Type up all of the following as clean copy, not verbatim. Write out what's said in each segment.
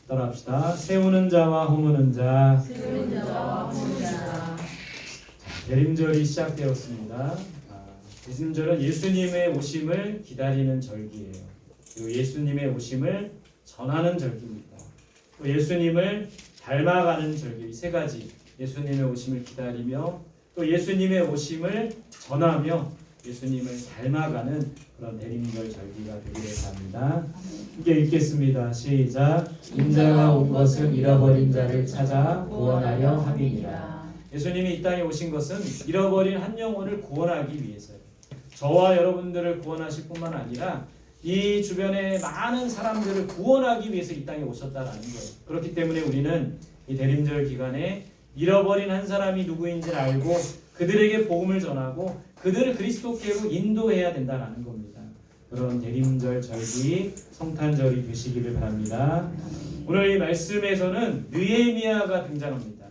따라합시다. 세우는 자와 허무는 자. 대림절이 시작되었습니다. 대림절은 예수님의 오심을 기다리는 절기예요. 그리고 예수님의 오심을 전하는 절기입니다. 또 예수님을 닮아가는 절기, 세 가지. 예수님의 오심을 기다리며 또 예수님의 오심을 전하며 예수님을 닮아가는 그런 대림절 절기가 되기를 바랍니다. 함께 읽겠습니다. 시작. 인자가 온 것은 잃어버린 자를 찾아 구원하려 함이니라. 예수님이 이 땅에 오신 것은 잃어버린 한 영혼을 구원하기 위해서요. 저와 여러분들을 구원하실 뿐만 아니라 이 주변의 많은 사람들을 구원하기 위해서 이 땅에 오셨다라는 거예요. 그렇기 때문에 우리는 이 대림절 기간에 잃어버린 한 사람이 누구인지를 알고 그들에게 복음을 전하고 그들을 그리스도께로 인도해야 된다라는 겁니다. 그런 대림절 절기 성탄절이 되시기를 바랍니다. 오늘 이 말씀에서는 느헤미야가 등장합니다.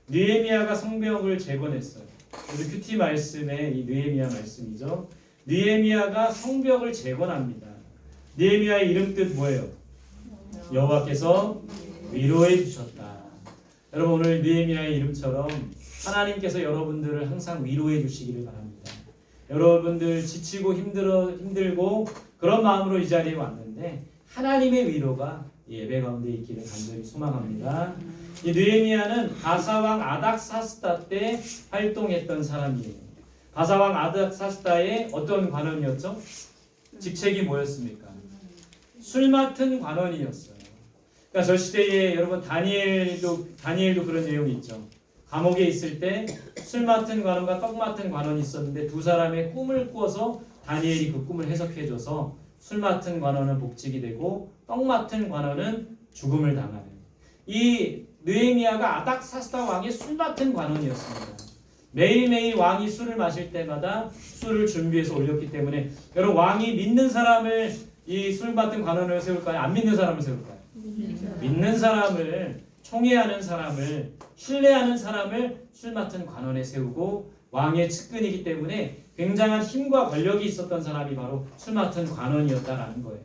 느헤미야가 성벽을 재건했어요. 우리 큐티 말씀에 이 느헤미야 말씀이죠. 느헤미야가 성벽을 재건합니다. 느헤미야의 이름 뜻 뭐예요? 여호와께서 위로해 주셨다. 여러분 오늘 느헤미야의 이름처럼 하나님께서 여러분들을 항상 위로해 주시기를 바랍니다. 여러분들 지치고 힘들고 그런 마음으로 이 자리에 왔는데 하나님의 위로가 예배 가운데 있기를 간절히 소망합니다. 이 느헤미야는 바사왕 아닥사스다 때 활동했던 사람이에요. 바사왕 아닥사스다의 어떤 관원이었죠? 직책이 뭐였습니까? 술 맡은 관원이었어요. 그러니까 저 시대에 여러분 다니엘도 그런 내용이 있죠. 감옥에 있을 때 술 맡은 관원과 떡 맡은 관원이 있었는데 두 사람의 꿈을 꾸어서 다니엘이 그 꿈을 해석해줘서 술 맡은 관원은 복직이 되고 떡 맡은 관원은 죽음을 당하는 이 느헤미야가 아닥사스다 왕의 술 맡은 관원이었습니다. 매일매일 왕이 술을 마실 때마다 술을 준비해서 올렸기 때문에 여러분 왕이 믿는 사람을 이 술 맡은 관원을 세울까요? 안 믿는 사람을 세울까요? 믿는 사람을 총애하는 사람을 신뢰하는 사람을 술 맡은 관원에 세우고 왕의 측근이기 때문에 굉장한 힘과 권력이 있었던 사람이 바로 술 맡은 관원이었다라는 거예요.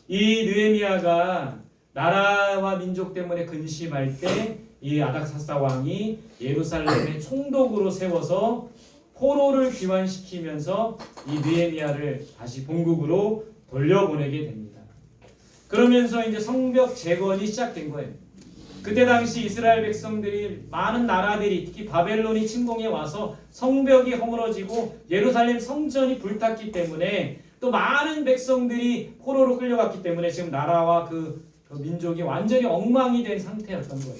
이 느헤미야가 나라와 민족 때문에 근심할 때 이 아닥사스다 왕이 예루살렘에 총독으로 세워서 포로를 귀환시키면서 이 느헤미야를 다시 본국으로 돌려보내게 됩니다. 그러면서 이제 성벽 재건이 시작된 거예요. 그때 당시 이스라엘 백성들이 많은 나라들이 특히 바벨론이 침공해 와서 성벽이 허물어지고 예루살렘 성전이 불탔기 때문에 또 많은 백성들이 포로로 끌려갔기 때문에 지금 나라와 그 민족이 완전히 엉망이 된 상태였던 거예요.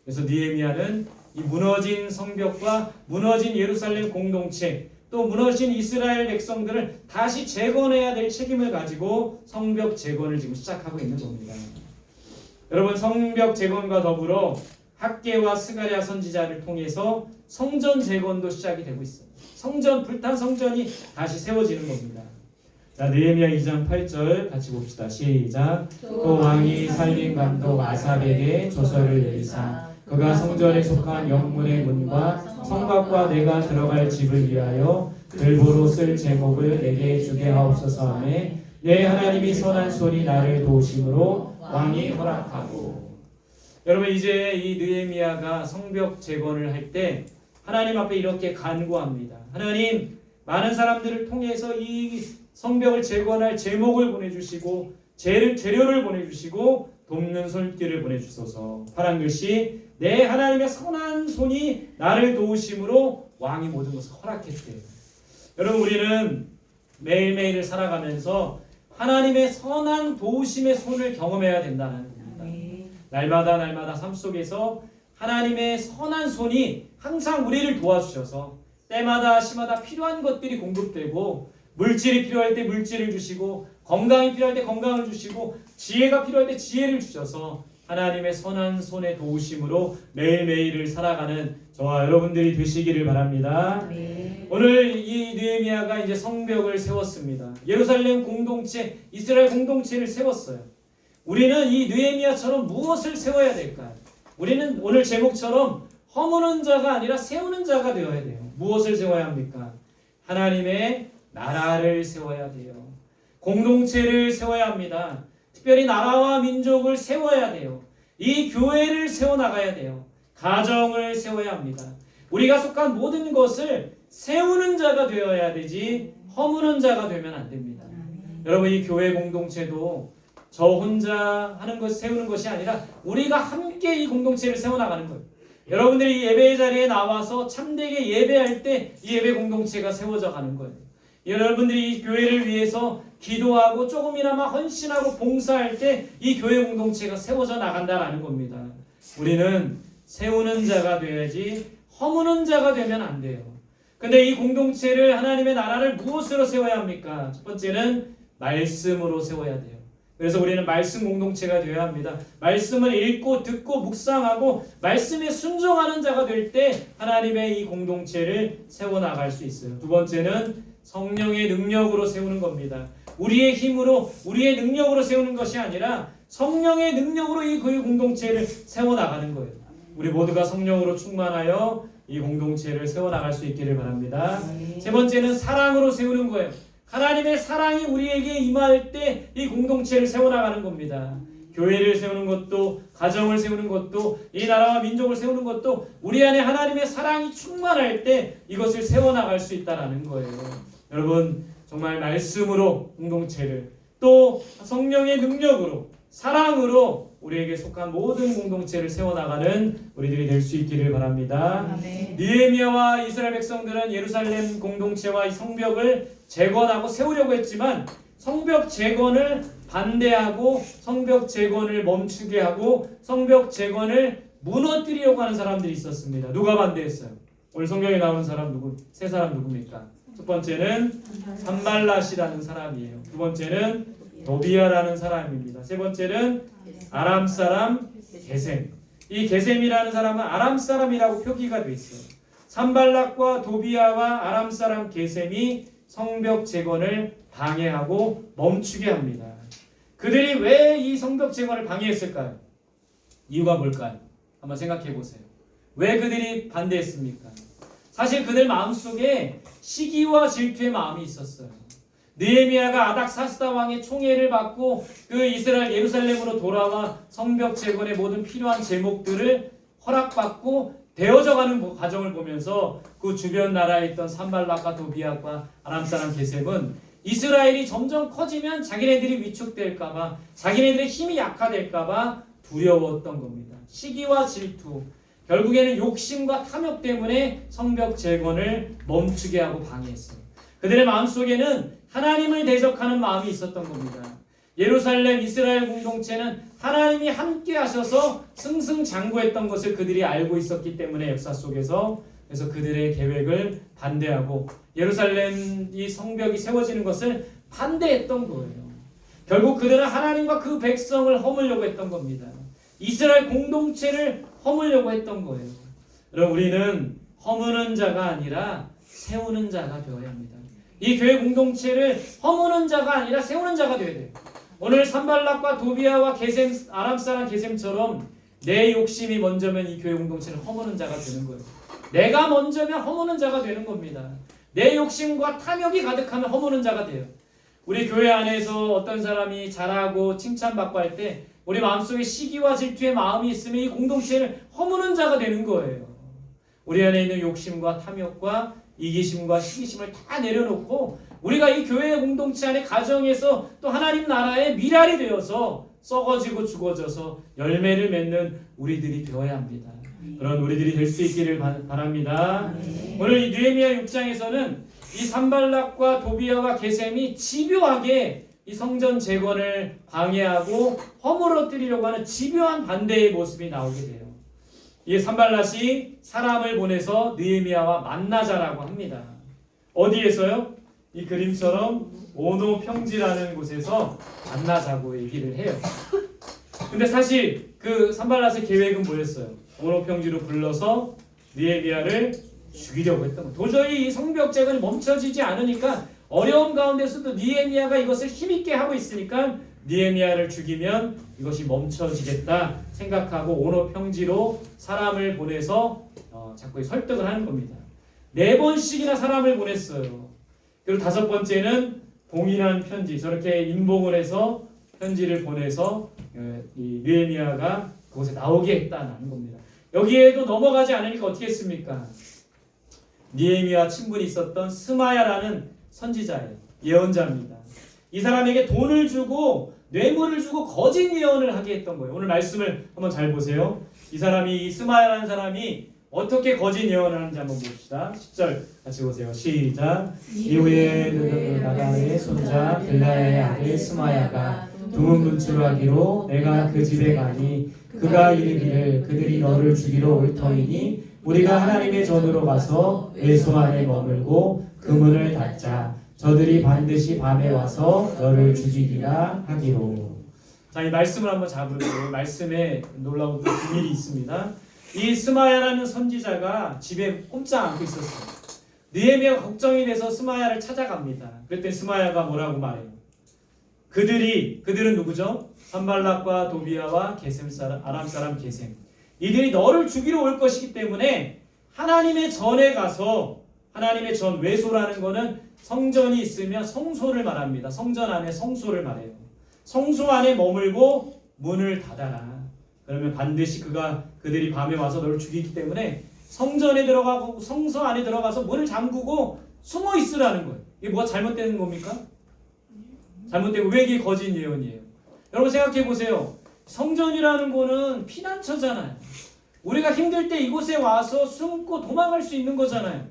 그래서 느헤미야는 이 무너진 성벽과 무너진 예루살렘 공동체 또 무너진 이스라엘 백성들을 다시 재건해야 될 책임을 가지고 성벽 재건을 지금 시작하고 있는 겁니다. 여러분 성벽 재건과 더불어 학개와 스가랴 선지자를 통해서 성전 재건도 시작이 되고 있어요. 성전 불탄 성전이 다시 세워지는 겁니다. 자 느헤미야 2장 8절 같이 봅시다. 시작. 또 왕이 살림 감독 아삽에게 조서를 내리사 그가 성전에 속한 영문의 문과 성곽과 내가 들어갈 집을 위하여 글보로 쓸 제목을 내게 주게 하옵소서 하매 내 하나님이 선한 손이 나를 도우심으로 왕이 허락하고. 여러분 이제 이 느헤미야가 성벽 재건을 할 때 하나님 앞에 이렇게 간구합니다. 하나님 많은 사람들을 통해서 이 성벽을 재건할 제목을 보내주시고 재료를 보내주시고 돕는 손길을 보내주소서. 파란 글씨 내 하나님의 선한 손이 나를 도우심으로 왕이 모든 것을 허락했대요. 여러분 우리는 매일매일을 살아가면서 하나님의 선한 도우심의 손을 경험해야 된다는 겁니다. 날마다 삶 속에서 하나님의 선한 손이 항상 우리를 도와주셔서 때마다 시마다 필요한 것들이 공급되고 물질이 필요할 때 물질을 주시고 건강이 필요할 때 건강을 주시고 지혜가 필요할 때 지혜를 주셔서 하나님의 선한 손의 도우심으로 매일매일을 살아가는 저와 여러분들이 되시기를 바랍니다. 오늘 이 느헤미야가 이제 성벽을 세웠습니다. 예루살렘 공동체, 이스라엘 공동체를 세웠어요. 우리는 이 느헤미야처럼 무엇을 세워야 될까요? 우리는 오늘 제목처럼 허무는 자가 아니라 세우는 자가 되어야 돼요. 무엇을 세워야 합니까? 하나님의 나라를 세워야 돼요. 공동체를 세워야 합니다. 특별히 나라와 민족을 세워야 돼요. 이 교회를 세워나가야 돼요. 가정을 세워야 합니다. 우리가 속한 모든 것을 세우는 자가 되어야 되지 허무는 자가 되면 안 됩니다. 여러분, 이 교회 공동체도 저 혼자 하는 것, 세우는 것이 아니라 우리가 함께 이 공동체를 세워나가는 거예요. 여러분들이 이 예배의 자리에 나와서 참되게 예배할 때 이 예배 공동체가 세워져 가는 거예요. 여러분들이 이 교회를 위해서 기도하고 조금이나마 헌신하고 봉사할 때 이 교회 공동체가 세워져 나간다라는 겁니다. 우리는 세우는 자가 돼야지 허무는 자가 되면 안 돼요. 근데 이 공동체를, 하나님의 나라를 무엇으로 세워야 합니까? 첫 번째는 말씀으로 세워야 돼요. 그래서 우리는 말씀 공동체가 되어야 합니다. 말씀을 읽고 듣고 묵상하고 말씀에 순종하는 자가 될 때 하나님의 이 공동체를 세워나갈 수 있어요. 두 번째는 성령의 능력으로 세우는 겁니다. 우리의 힘으로, 우리의 능력으로 세우는 것이 아니라 성령의 능력으로 이 공동체를 세워나가는 거예요. 우리 모두가 성령으로 충만하여 이 공동체를 세워나갈 수 있기를 바랍니다. 세 번째는 사랑으로 세우는 거예요. 하나님의 사랑이 우리에게 임할 때 이 공동체를 세워나가는 겁니다. 교회를 세우는 것도, 가정을 세우는 것도, 이 나라와 민족을 세우는 것도 우리 안에 하나님의 사랑이 충만할 때 이것을 세워나갈 수 있다는 거예요. 여러분, 정말 말씀으로 공동체를, 또 성령의 능력으로, 사랑으로 우리에게 속한 모든 공동체를 세워나가는 우리들이 될 수 있기를 바랍니다. 느헤미야와 이스라엘 백성들은 예루살렘 공동체와 이 성벽을 재건하고 세우려고 했지만 성벽 재건을 반대하고 성벽 재건을 멈추게 하고 성벽 재건을 무너뜨리려고 하는 사람들이 있었습니다. 누가 반대했어요? 오늘 성경에 나오는 사람 세 사람 누굽니까? 첫 번째는 산발랏이라는 사람이에요. 두 번째는 도비야라는 사람입니다. 세 번째는 아람 사람 게셈. 이 게셈이라는 사람은 아람 사람이라고 표기가 되어 있어요. 산발랏과 도비야와 아람 사람 게셈이 성벽 재건을 방해하고 멈추게 합니다. 그들이 왜 이 성벽 재건을 방해했을까요? 이유가 뭘까요? 한번 생각해 보세요. 왜 그들이 반대했습니까? 사실 그들 마음속에 시기와 질투의 마음이 있었어요. 느헤미야가 아닥사스다 왕의 총애를 받고 그 이스라엘 예루살렘으로 돌아와 성벽 재건의 모든 필요한 제목들을 허락받고 되어져가는 과정을 보면서 그 주변 나라에 있던 산발랏과 도비야과 아람 사람 게셈은 이스라엘이 점점 커지면 자기네들이 위축될까봐, 자기네들의 힘이 약화될까봐 두려웠던 겁니다. 시기와 질투, 결국에는 욕심과 탐욕 때문에 성벽 재건을 멈추게 하고 방해했어요. 그들의 마음속에는 하나님을 대적하는 마음이 있었던 겁니다. 예루살렘 이스라엘 공동체는 하나님이 함께 하셔서 승승장구했던 것을 그들이 알고 있었기 때문에 역사 속에서, 그래서 그들의 계획을 반대하고 예루살렘 이 성벽이 세워지는 것을 반대했던 거예요. 결국 그들은 하나님과 그 백성을 허물려고 했던 겁니다. 이스라엘 공동체를 허물려고 했던 거예요. 여러분, 우리는 허무는 자가 아니라 세우는 자가 되어야 합니다. 이 교회 공동체를 허무는 자가 아니라 세우는 자가 되어야 돼요. 오늘 산발랏과 도비야와 게셈, 아람 사람 게셈처럼 내 욕심이 먼저면 이 교회 공동체는 허무는 자가 되는 거예요. 내가 먼저면 허무는 자가 되는 겁니다. 내 욕심과 탐욕이 가득하면 허무는 자가 돼요. 우리 교회 안에서 어떤 사람이 잘하고 칭찬받고 할 때 우리 마음속에 시기와 질투의 마음이 있으면 이 공동체는 허무는 자가 되는 거예요. 우리 안에 있는 욕심과 탐욕과 이기심과 시기심을 다 내려놓고 우리가 이 교회 공동체 안에 가정에서 또 하나님 나라의 미랄이 되어서 썩어지고 죽어져서 열매를 맺는 우리들이 되어야 합니다. 그런 우리들이 될 수 있기를 바랍니다. 오늘 이 느헤미야 6장에서는 이 산발랏과 도비야와 게셈이 집요하게 이 성전 재건을 방해하고 허물어뜨리려고 하는 집요한 반대의 모습이 나오게 돼요. 이 산발랏이 사람을 보내서 느헤미야와 만나자라고 합니다. 어디에서요? 이 그림처럼 오노 평지라는 곳에서 만나자고 얘기를 해요. 근데 사실 그 산발랏의 계획은 뭐였어요? 오노 평지로 불러서 느헤미야를 죽이려고 했던 거예요. 도저히 이 성벽 재건이 멈춰지지 않으니까 어려움 가운데서도 느헤미야가 이것을 힘있게 하고 있으니까 느헤미야를 죽이면 이것이 멈춰지겠다 생각하고 오노 평지로 사람을 보내서 자꾸 설득을 하는 겁니다. 4번씩이나 사람을 보냈어요. 그리고 5번째는 봉인한 편지, 저렇게 인봉을 해서 편지를 보내서 이 느헤미야가 그곳에 나오게 했다는 겁니다. 여기에도 넘어가지 않으니까 어떻게 했습니까? 느헤미야와 친분이 있었던 스마야라는 선지자예요. 예언자입니다. 이 사람에게 돈을 주고 뇌물을 주고 거짓 예언을 하게 했던 거예요. 오늘 말씀을 한번 잘 보세요. 이 스마야라는 사람이 어떻게 거짓 예언을 하는지 한번 봅시다. 10절 같이 보세요. 시작. 이후에 나단의 손자 들라야의 아들 스마야가 두문 분출하기로 내가 그 집에 가니 그가 이르기를 그들이 너를 죽이러 올 터이니 우리가 하나님의 전으로 가서 외소 안에 머물고 그 문을 닫자. 저들이 반드시 밤에 와서 너를 죽이리라 하기로. 자, 이 말씀을 한번 잡으세요. 말씀에 놀라운 비밀이 있습니다. 이 스마야라는 선지자가 집에 꼼짝 않고 있었어요. 느헤미야가 걱정이 돼서 스마야를 찾아갑니다. 그때 스마야가 뭐라고 말해요? 그들은 누구죠? 산발락과 도비아와 아람 사람 게셈. 이들이 너를 죽이러 올 것이기 때문에 하나님의 전에 가서, 하나님의 전, 외소라는 것은 성전이 있으면 성소를 말합니다. 성전 안에 성소를 말해요. 성소 안에 머물고 문을 닫아라. 그러면 반드시 그들이 밤에 와서 너를 죽이기 때문에 성전에 들어가고 성소 안에 들어가서 문을 잠그고 숨어 있으라는 거예요. 이게 뭐가 잘못된 겁니까? 잘못되고 왜 이게 거짓 예언이에요? 여러분 생각해 보세요. 성전이라는 거는 피난처잖아요. 우리가 힘들 때 이곳에 와서 숨고 도망갈 수 있는 거잖아요.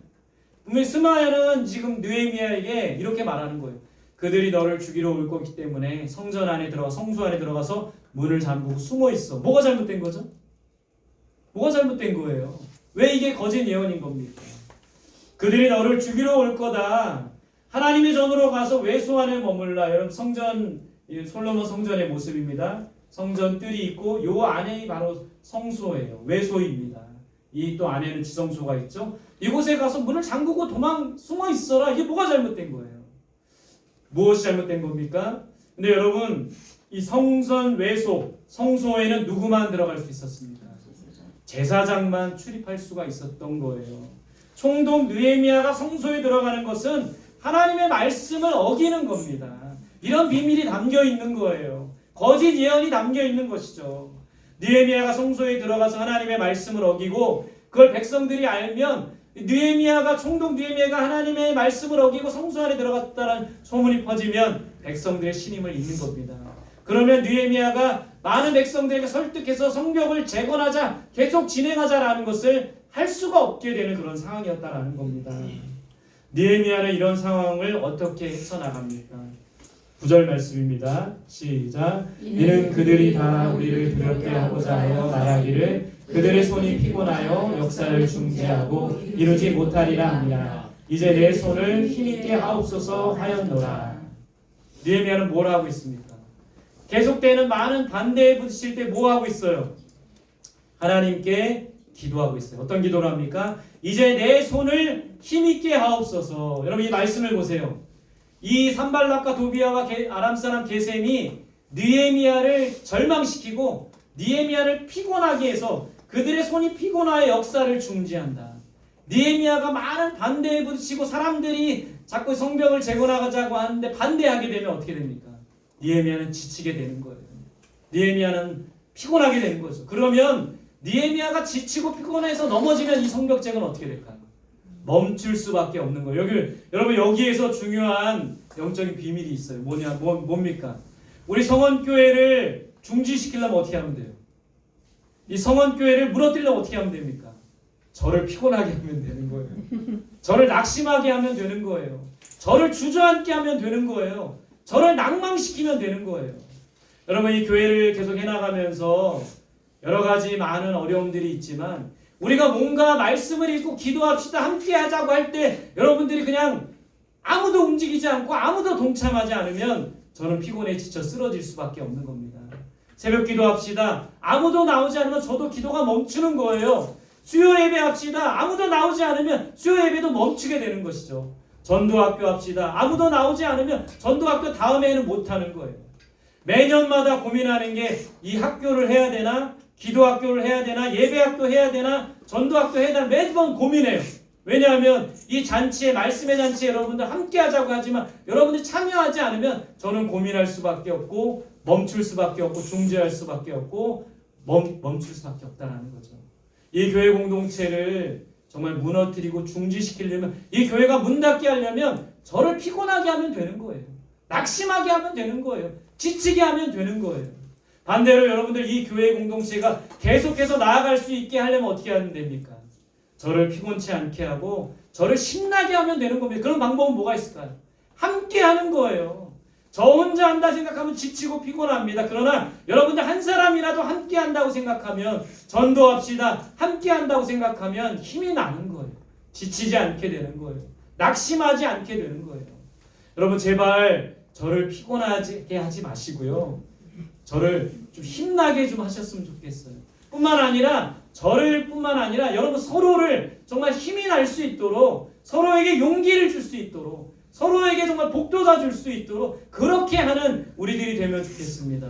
분명히 스마야는 지금 느헤미야에게 이렇게 말하는 거예요. 그들이 너를 죽이러 올 거기 때문에 성소 안에 들어가서 문을 잠그고 숨어 있어. 뭐가 잘못된 거죠? 뭐가 잘못된 거예요? 왜 이게 거짓 예언인 겁니까? 그들이 너를 죽이러 올 거다. 하나님의 전으로 가서 외소 안에 머물라. 여러분 솔로몬 성전의 모습입니다. 성전 뜰이 있고 요 안에 바로 성소예요. 외소입니다. 이 또 안에는 지성소가 있죠. 이곳에 가서 문을 잠그고 숨어 있어라. 이게 뭐가 잘못된 거예요? 무엇이 잘못된 겁니까? 근데 여러분 이 성전 외소, 성소에는 누구만 들어갈 수 있었습니까? 제사장만 출입할 수가 있었던 거예요. 총독 느헤미야가 성소에 들어가는 것은 하나님의 말씀을 어기는 겁니다. 이런 비밀이 담겨 있는 거예요. 거짓 예언이 담겨 있는 것이죠. 느헤미야가 성소에 들어가서 하나님의 말씀을 어기고 그걸 백성들이 알면 총독 느헤미야가 하나님의 말씀을 어기고 성소 안에 들어갔다는 소문이 퍼지면 백성들의 신임을 잃는 겁니다. 그러면 느헤미야가 많은 백성들에게 설득해서 성벽을 재건하자, 계속 진행하자라는 것을 할 수가 없게 되는 그런 상황이었다라는 겁니다. 느헤미야는 이런 상황을 어떻게 헤쳐나갑니까? 9절 말씀입니다. 시작. 이는 그들이 다 우리를 두렵게 하고자 하여 말하기를 그들의 손이 피곤하여 역사를 중지하고 이루지 못하리라 합니다. 이제 내 손을 힘있게 하옵소서 하였노라. 느헤미야는 뭘 하고 있습니까? 계속되는 많은 반대에 부딪힐 때 뭐 하고 있어요? 하나님께 기도하고 있어요. 어떤 기도를 합니까? 이제 내 손을 힘있게 하옵소서. 여러분 이 말씀을 보세요. 이 산발락과 도비아와 아람 사람 게셈이 느헤미야를 절망시키고 느헤미야를 피곤하게 해서 그들의 손이 피곤하여 역사를 중지한다. 느헤미야가 많은 반대에 부딪히고 사람들이 자꾸 성벽을 재건하자고 하는데 반대하게 되면 어떻게 됩니까? 느헤미야는 지치게 되는 거예요. 느헤미야는 피곤하게 되는 거죠. 그러면 느헤미야가 지치고 피곤해서 넘어지면 이 성벽 재건 어떻게 될까요? 멈출 수밖에 없는 거예요. 여러분 여기에서 중요한 영적인 비밀이 있어요. 뭡니까? 우리 성원교회를 중지시키려면 어떻게 하면 돼요? 이 성원교회를 무너뜨리려면 어떻게 하면 됩니까? 저를 피곤하게 하면 되는 거예요. 저를 낙심하게 하면 되는 거예요. 저를 주저앉게 하면 되는 거예요. 저를 낭망시키면 되는 거예요. 여러분 이 교회를 계속 해나가면서 여러 가지 많은 어려움들이 있지만 우리가 뭔가 말씀을 읽고 기도합시다 함께 하자고 할 때 여러분들이 그냥 아무도 움직이지 않고 아무도 동참하지 않으면 저는 피곤해 지쳐 쓰러질 수밖에 없는 겁니다. 새벽 기도합시다. 아무도 나오지 않으면 저도 기도가 멈추는 거예요. 수요 예배 합시다. 아무도 나오지 않으면 수요 예배도 멈추게 되는 것이죠. 전도학교 합시다. 아무도 나오지 않으면 전도학교 다음에는 못하는 거예요. 매년마다 고민하는 게 이 학교를 해야 되나? 기도학교를 해야 되나? 예배학교 해야 되나? 전도학교 해야 되나? 매번 고민해요. 왜냐하면 이 잔치에 말씀의 잔치에 여러분들 함께 하자고 하지만 여러분들이 참여하지 않으면 저는 고민할 수밖에 없고 멈출 수밖에 없고 중지할 수밖에 없고 멈출 수밖에 없다라는 거죠. 이 교회 공동체를 정말 무너뜨리고 중지시키려면, 이 교회가 문 닫게 하려면 저를 피곤하게 하면 되는 거예요. 낙심하게 하면 되는 거예요. 지치게 하면 되는 거예요. 반대로 여러분들 이 교회 공동체가 계속해서 나아갈 수 있게 하려면 어떻게 하면 됩니까? 저를 피곤치 않게 하고 저를 신나게 하면 되는 겁니다. 그런 방법은 뭐가 있을까요? 함께 하는 거예요. 저 혼자 한다 생각하면 지치고 피곤합니다. 그러나 여러분들 한 사람이라도 함께 한다고 생각하면, 전도합시다, 함께 한다고 생각하면 힘이 나는 거예요. 지치지 않게 되는 거예요. 낙심하지 않게 되는 거예요. 여러분 제발 저를 피곤하게 하지 마시고요. 저를 좀 힘나게 좀 하셨으면 좋겠어요. 뿐만 아니라 여러분 서로를 정말 힘이 날 수 있도록, 서로에게 용기를 줄 수 있도록, 서로에게 정말 복돋아 줄 수 있도록 그렇게 하는 우리들이 되면 좋겠습니다.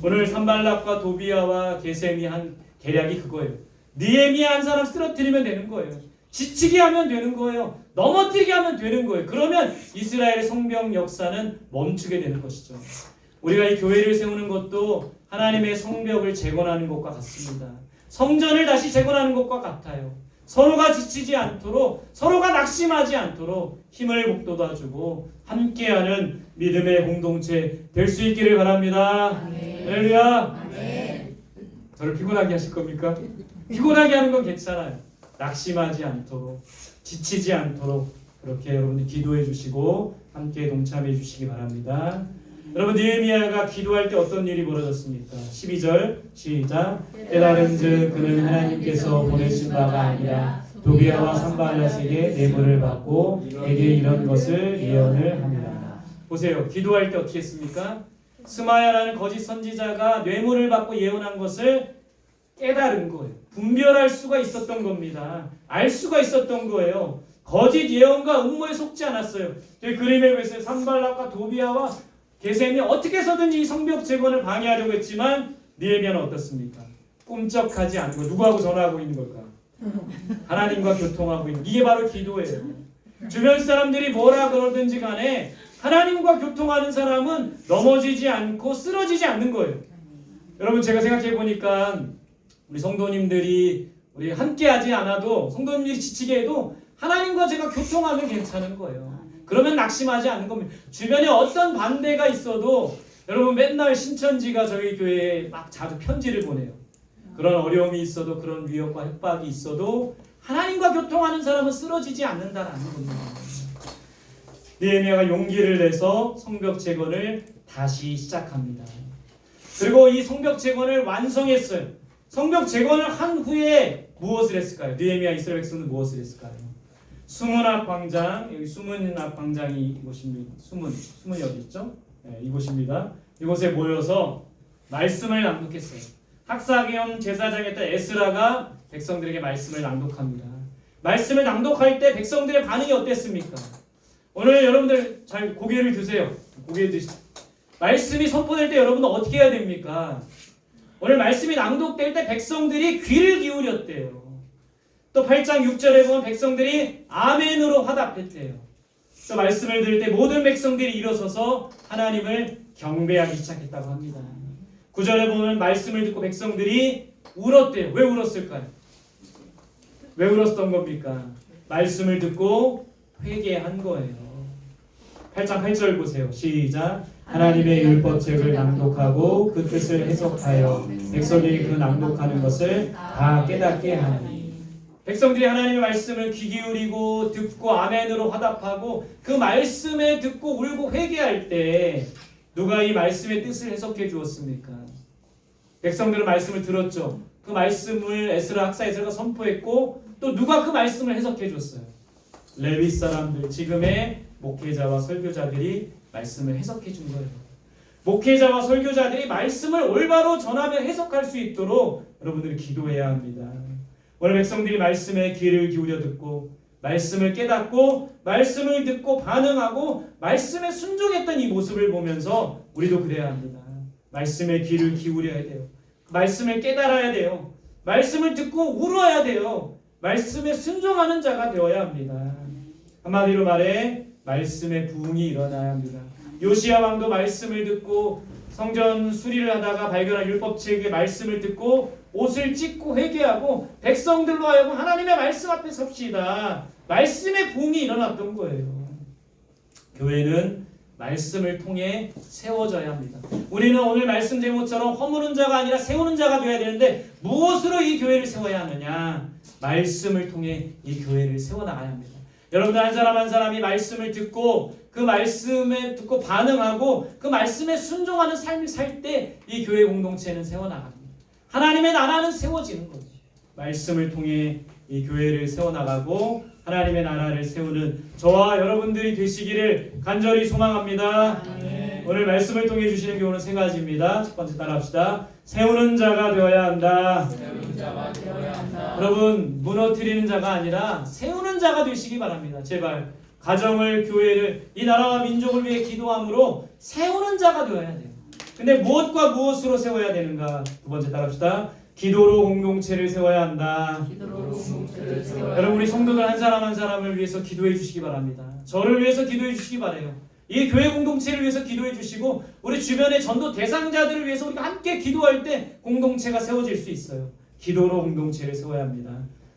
오늘 산발락과 도비아와 게셈이 한 계략이 그거예요. 느헤미야 한 사람 쓰러뜨리면 되는 거예요. 지치게 하면 되는 거예요. 넘어뜨리게 하면 되는 거예요. 그러면 이스라엘의 성경 역사는 멈추게 되는 것이죠. 우리가 이 교회를 세우는 것도 하나님의 성벽을 재건하는 것과 같습니다. 성전을 다시 재건하는 것과 같아요. 서로가 지치지 않도록, 서로가 낙심하지 않도록 힘을 북돋아주고 함께하는 믿음의 공동체 될 수 있기를 바랍니다. 할렐루야. 저를 피곤하게 하실 겁니까? 피곤하게 하는 건 괜찮아요. 낙심하지 않도록, 지치지 않도록 그렇게 여러분들 기도해 주시고 함께 동참해 주시기 바랍니다. 여러분 느헤미야가 기도할 때 어떤 일이 벌어졌습니까? 12절 시작. 깨달은즉 그는 하나님께서 보내신 바가 아니라 도비아와 산발랏에게 뇌물을 받고 내게 이런 것을 예언을 합니다. 보세요. 기도할 때 어떻게 했습니까? 스마야라는 거짓 선지자가 뇌물을 받고 예언한 것을 깨달은 거예요. 분별할 수가 있었던 겁니다. 알 수가 있었던 거예요. 거짓 예언과 음모에 속지 않았어요. 저희 그림에 보세요. 산발랏과 도비아와 게셈이 어떻게 해서든지 이 성벽 재건을 방해하려고 했지만 느헤미야는 어떻습니까? 꿈쩍하지 않은 거. 누구하고 전화하고 있는 걸까? 하나님과 교통하고 있는. 이게 바로 기도예요. 주변 사람들이 뭐라 그러든지 간에 하나님과 교통하는 사람은 넘어지지 않고 쓰러지지 않는 거예요. 여러분 제가 생각해 보니까 우리 성도님들이 우리 함께하지 않아도, 성도님들이 지치게 해도 하나님과 제가 교통하면 괜찮은 거예요. 그러면 낙심하지 않는 겁니다. 주변에 어떤 반대가 있어도 여러분 맨날 신천지가 저희 교회에 막 자주 편지를 보내요. 그런 어려움이 있어도, 그런 위협과 협박이 있어도 하나님과 교통하는 사람은 쓰러지지 않는다라는 겁니다. 느헤미야가 용기를 내서 성벽 재건을 다시 시작합니다. 그리고 이 성벽 재건을 완성했어요. 성벽 재건을 한 후에 무엇을 했을까요? 느헤미야 이스라엘 백성은 무엇을 했을까요? 수문학 광장, 여기 수문학 광장이 이곳입니다. 수문이 어디 있죠? 네, 이곳입니다. 이곳에 모여서 말씀을 낭독했어요. 학사 겸 제사장이었던 에스라가 백성들에게 말씀을 낭독합니다. 말씀을 낭독할 때 백성들의 반응이 어땠습니까? 오늘 여러분들 잘 고개를 드세요. 고개 드시죠. 말씀이 선포될 때 여러분은 어떻게 해야 됩니까? 오늘 말씀이 낭독될 때 백성들이 귀를 기울였대요. 또 8장 6절에 보면 백성들이 아멘으로 화답했대요. 또 말씀을 들을 때 모든 백성들이 일어서서 하나님을 경배하기 시작했다고 합니다. 9절에 보면 말씀을 듣고 백성들이 울었대요. 왜 울었을까요? 왜 울었던 겁니까? 말씀을 듣고 회개한 거예요. 8장 8절 보세요. 시작. 하나님의 율법책을 낭독하고 그 뜻을 해석하여 백성이 그 낭독하는 것을 다 깨닫게 하니. 백성들이 하나님의 말씀을 귀 기울이고 듣고 아멘으로 화답하고 그 말씀에 듣고 울고 회개할 때 누가 이 말씀의 뜻을 해석해 주었습니까? 백성들은 말씀을 들었죠. 그 말씀을 학사 에스라가 선포했고 또 누가 그 말씀을 해석해 줬어요? 레위 사람들, 지금의 목회자와 설교자들이 말씀을 해석해 준 거예요. 목회자와 설교자들이 말씀을 올바로 전하며 해석할 수 있도록 여러분들이 기도해야 합니다. 오늘 백성들이 말씀에 귀를 기울여 듣고 말씀을 깨닫고 말씀을 듣고 반응하고 말씀에 순종했던 이 모습을 보면서 우리도 그래야 합니다. 말씀에 귀를 기울여야 돼요. 말씀을 깨달아야 돼요. 말씀을 듣고 울어야 돼요. 말씀에 순종하는 자가 되어야 합니다. 한마디로 말해 말씀의 부흥이 일어나야 합니다. 요시야 왕도 말씀을 듣고 성전 수리를 하다가 발견한 율법책의 말씀을 듣고 옷을 찢고 회개하고 백성들로 하여금 하나님의 말씀 앞에 섭시다. 말씀의 부흥이 일어났던 거예요. 교회는 말씀을 통해 세워져야 합니다. 우리는 오늘 말씀 제목처럼 허무는 자가 아니라 세우는 자가 되어야 되는데 무엇으로 이 교회를 세워야 하느냐? 말씀을 통해 이 교회를 세워나가야 합니다. 여러분들 한 사람 한 사람이 말씀을 듣고 그 말씀에 듣고 반응하고 그 말씀에 순종하는 삶을 살 때 이 교회 공동체는 세워나갑니다. 하나님의 나라는 세워지는 거죠. 말씀을 통해 이 교회를 세워나가고 하나님의 나라를 세우는 저와 여러분들이 되시기를 간절히 소망합니다. 아멘. 오늘 말씀을 통해 주시는 교훈은 세 가지입니다. 첫 번째 따라합시다. 세우는 자가 되어야 한다. 세우는 자가 되어야 한다. 여러분 무너뜨리는 자가 아니라 세우는 자가 되시기 바랍니다. 제발 가정을 교회를 이 나라와 민족을 위해 기도함으로 세우는 자가 되어야 돼요. 근데 무엇과 무엇으로 세워야 되는가? 두 번째 따라합시다. 기도로 공동체를 세워야 한다. 기도로 공동체를 세워야 여러분 우리 성도들 한 사람 한 사람을 위해서 기도해 주시기 바랍니다. 저를 위해서 기도해 주시기 바라요. 이 교회 공동체를 위해서 기도해 주시고 우리 주변의 전도 대상자들을 위해서 우리가 함께 기도할 때 공동체가 세워질 수 있어요. 기도로 공동체를 세워야 합니다.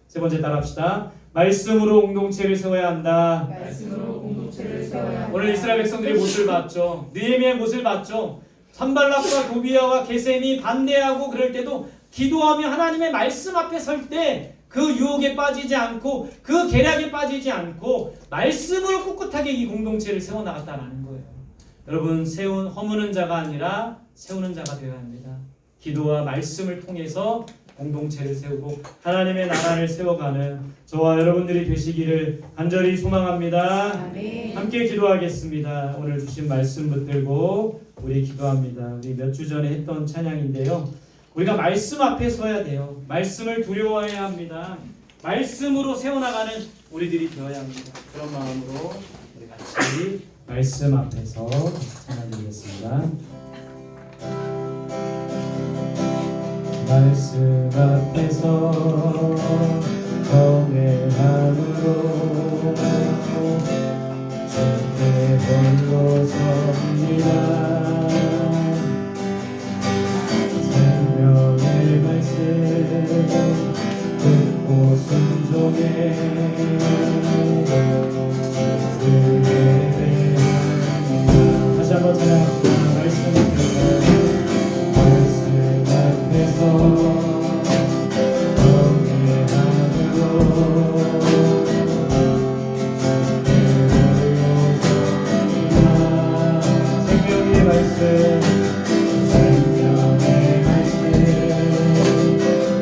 세 번째 따라합시다. 말씀으로 공동체를 세워야 한다. 말씀으로 공동체를 세워야 한다. 오늘 이스라엘 백성들의 못을 봤죠. 느헤미야의 못을 봤죠. 산발락과 도비아와 게셈이 반대하고 그럴 때도 기도하며 하나님의 말씀 앞에 설 때 그 유혹에 빠지지 않고 그 계략에 빠지지 않고 말씀으로 꿋꿋하게 이 공동체를 세워나갔다는 거예요. 여러분 허무는 자가 아니라 세우는 자가 되어야 합니다. 기도와 말씀을 통해서 공동체를 세우고 하나님의 나라를 세워가는 저와 여러분들이 되시기를 간절히 소망합니다. 아멘. 함께 기도하겠습니다. 오늘 주신 말씀 붙들고 우리 기도합니다. 우리 몇 주 전에 했던 찬양인데요. 우리가 말씀 앞에 서야 돼요. 말씀을 두려워해야 합니다. 말씀으로 세워나가는 우리들이 되어야 합니다. 그런 마음으로 우리 같이 말씀 앞에서 찬양드리겠습니다. 말씀 앞에서 경외함으로 주께 홀로 섭니다. 생명의 말씀 듣고 순종해 주의 다시 한번 찬양합시다. 말씀 앞에서 생명의 말씀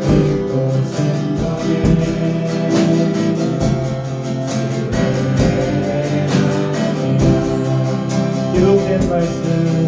듣고 순종해 기록된 말씀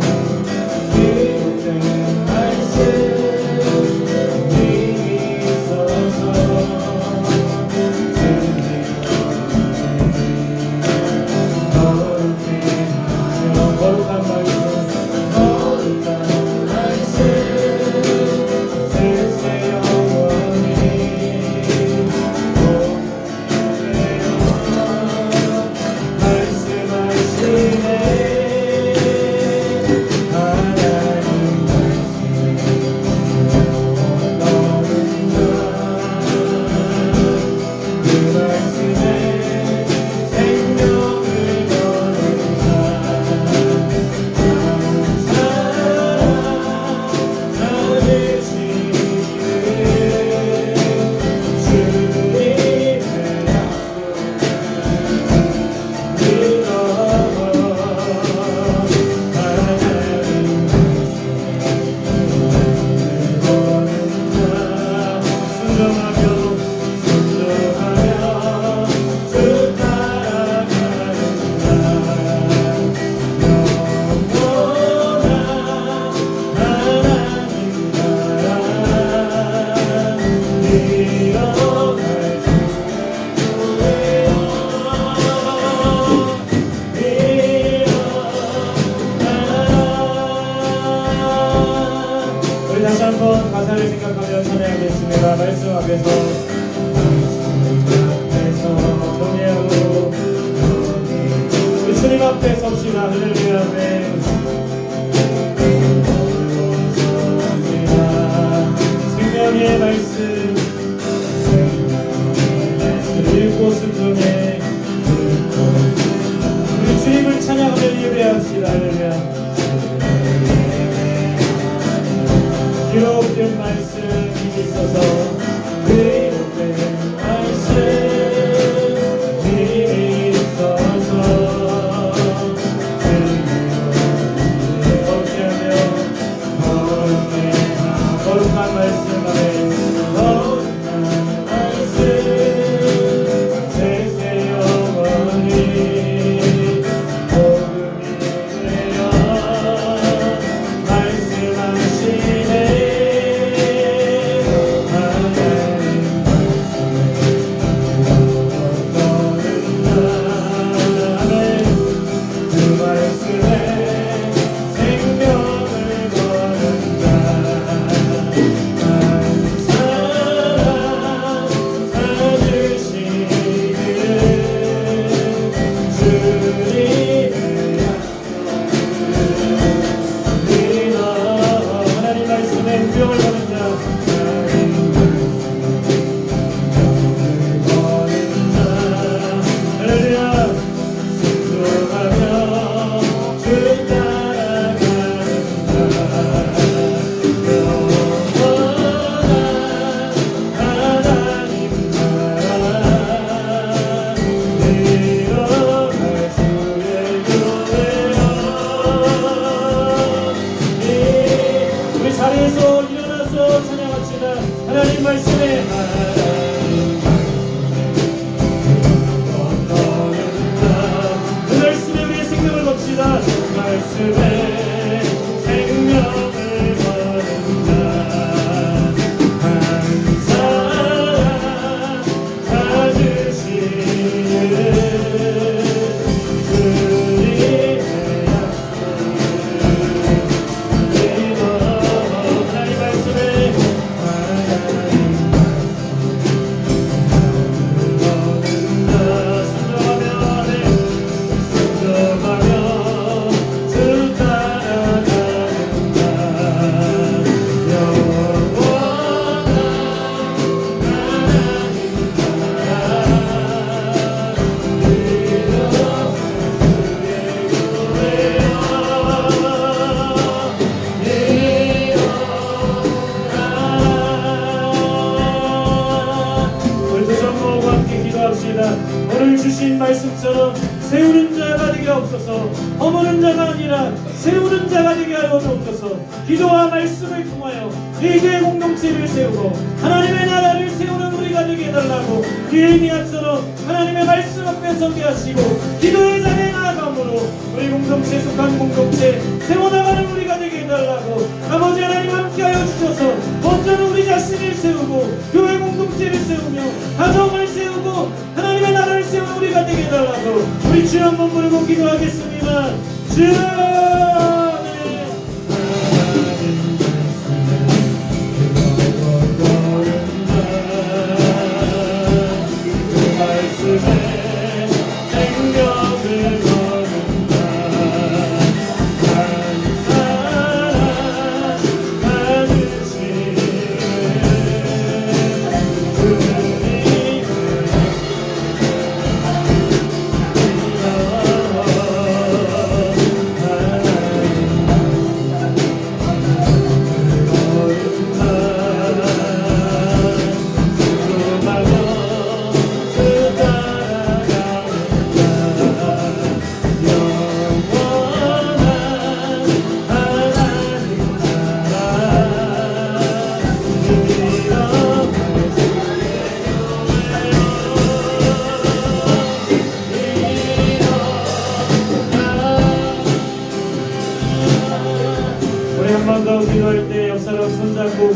다시 한번 가사를 생각하며 찬양하겠습니다. 말씀 앞에서 경외하고 주님 앞에 섭시다. 할렐루야. 아멘. 주의 말씀 읽고 순종해 우리 주님을 찬양하며 예배합시다. 할렐루야. 기록된 말씀이 있어서 기록된 말씀이 있어서 거룩한 말씀 안에 거룩한 말씀 내세 영원히 복음이 되어 말씀하시네. 하나님 그 말씀에 생명을 거둔다. 자리에서 일어나서 찬양합시다. 하나님 말씀에 그 말씀에 우리의 생명을 겁시다. 그 말씀에 생명을 거둔다. 한 사람 찾으시는 주님의 오늘 주신 말씀처럼 세우는 자가 되게 없어서 허무는 자가 아니라 세우는 자가 되게 하여 주옵소서. 기도와 말씀을 통하여 이 교회 공동체를 세우고 하나님의 나라를 세우는 우리가 되게 해달라고 느헤미야처럼 하나님의 말씀 앞에 서게 하시고 기도의 자리에 나아감으로 우리 공동체에 속한 공동체 세워나가는 우리가 되게 해달라고 아버지 하나님 함께하여 주셔서 먼저는 우리 자신을 세우고 교회 공동체를 세우며 가정을 세우고 하나님의 나라를 세우는 우리가 되게 해달라고 우리 주 한번 부르고 기도하겠습니다. 주 기도할 때 옆사람 손잡고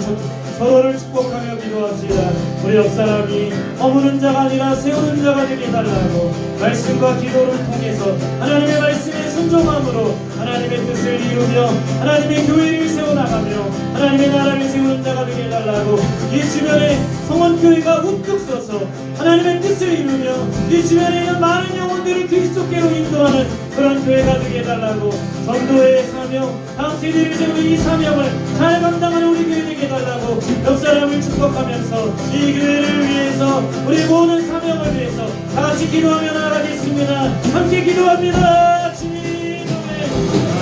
서로를 축복하며 기도합시다. 우리 옆사람이 허무는 자가 아니라 세우는 자가 되게 해달라고 말씀과 기도를 통해서 하나님의 말씀에 순종함으로 하나님의 뜻을 이루며 하나님의 교회를 세워나가며 하나님의 나라를 세우는 자가 되게 해달라고, 이 주변에 성원교회가 우뚝 서서 하나님의 뜻을 이루며 이 주변에 있는 많은 영혼들을 그리스도께로 인도하는 그런 교회가 되게 해달라고, 전도의 사명, 다음 세대를 세우는 이 사명을 잘 감당하는 우리 교회 되게 해달라고, 옆 사람을 축복하면서 이 교회를 위해서, 우리 모든 사명을 위해서 다 같이 기도하며 나가겠습니다. 함께 기도합니다. 주님의 나라 말씀에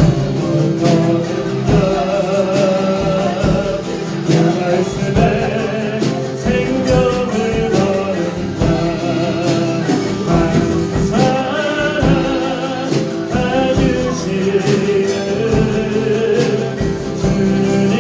생명을 거둔다. 사랑해주시는 주님의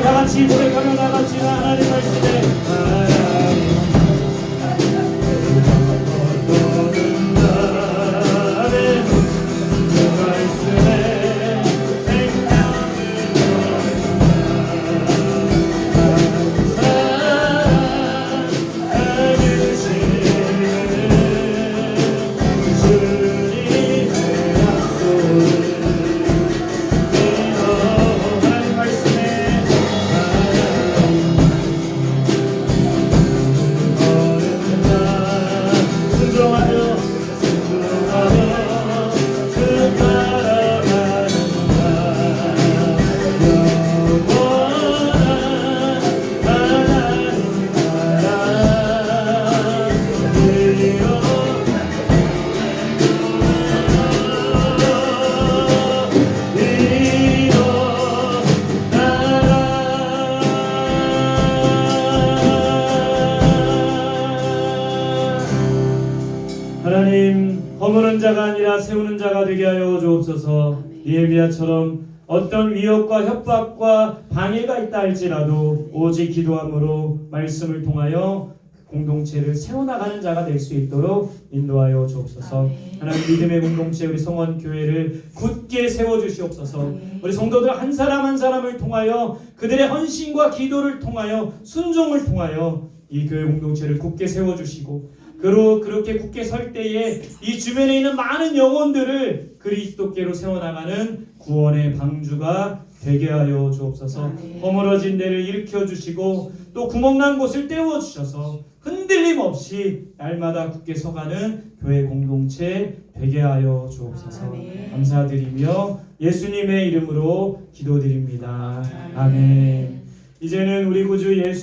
같이 고백하며 나갑시다. 하나님 말씀에 하나님, 허무는 자가 아니라 세우는 자가 되게 하여 주옵소서. 예레미야처럼 어떤 위협과 협박과 방해가 있다 할지라도 오직 기도함으로 말씀을 통하여 공동체를 세워나가는 자가 될 수 있도록 인도하여 주옵소서. 하나님, 믿음의 공동체 우리 성원교회를 굳게 세워주시옵소서. 우리 성도들 한 사람 한 사람을 통하여 그들의 헌신과 기도를 통하여 순종을 통하여 이 교회 공동체를 굳게 세워주시고, 그렇게 굳게 설 때에 이 주변에 있는 많은 영혼들을 그리스도께로 세워나가는 구원의 방주가 되게 하여 주옵소서. 허물어진 데를 일으켜 주시고 또 구멍난 곳을 떼워 주셔서 흔들림 없이 날마다 굳게 서가는 교회 공동체 되게 하여 주옵소서. 감사드리며 예수님의 이름으로 기도드립니다. 아멘. 이제는 우리 구주 예수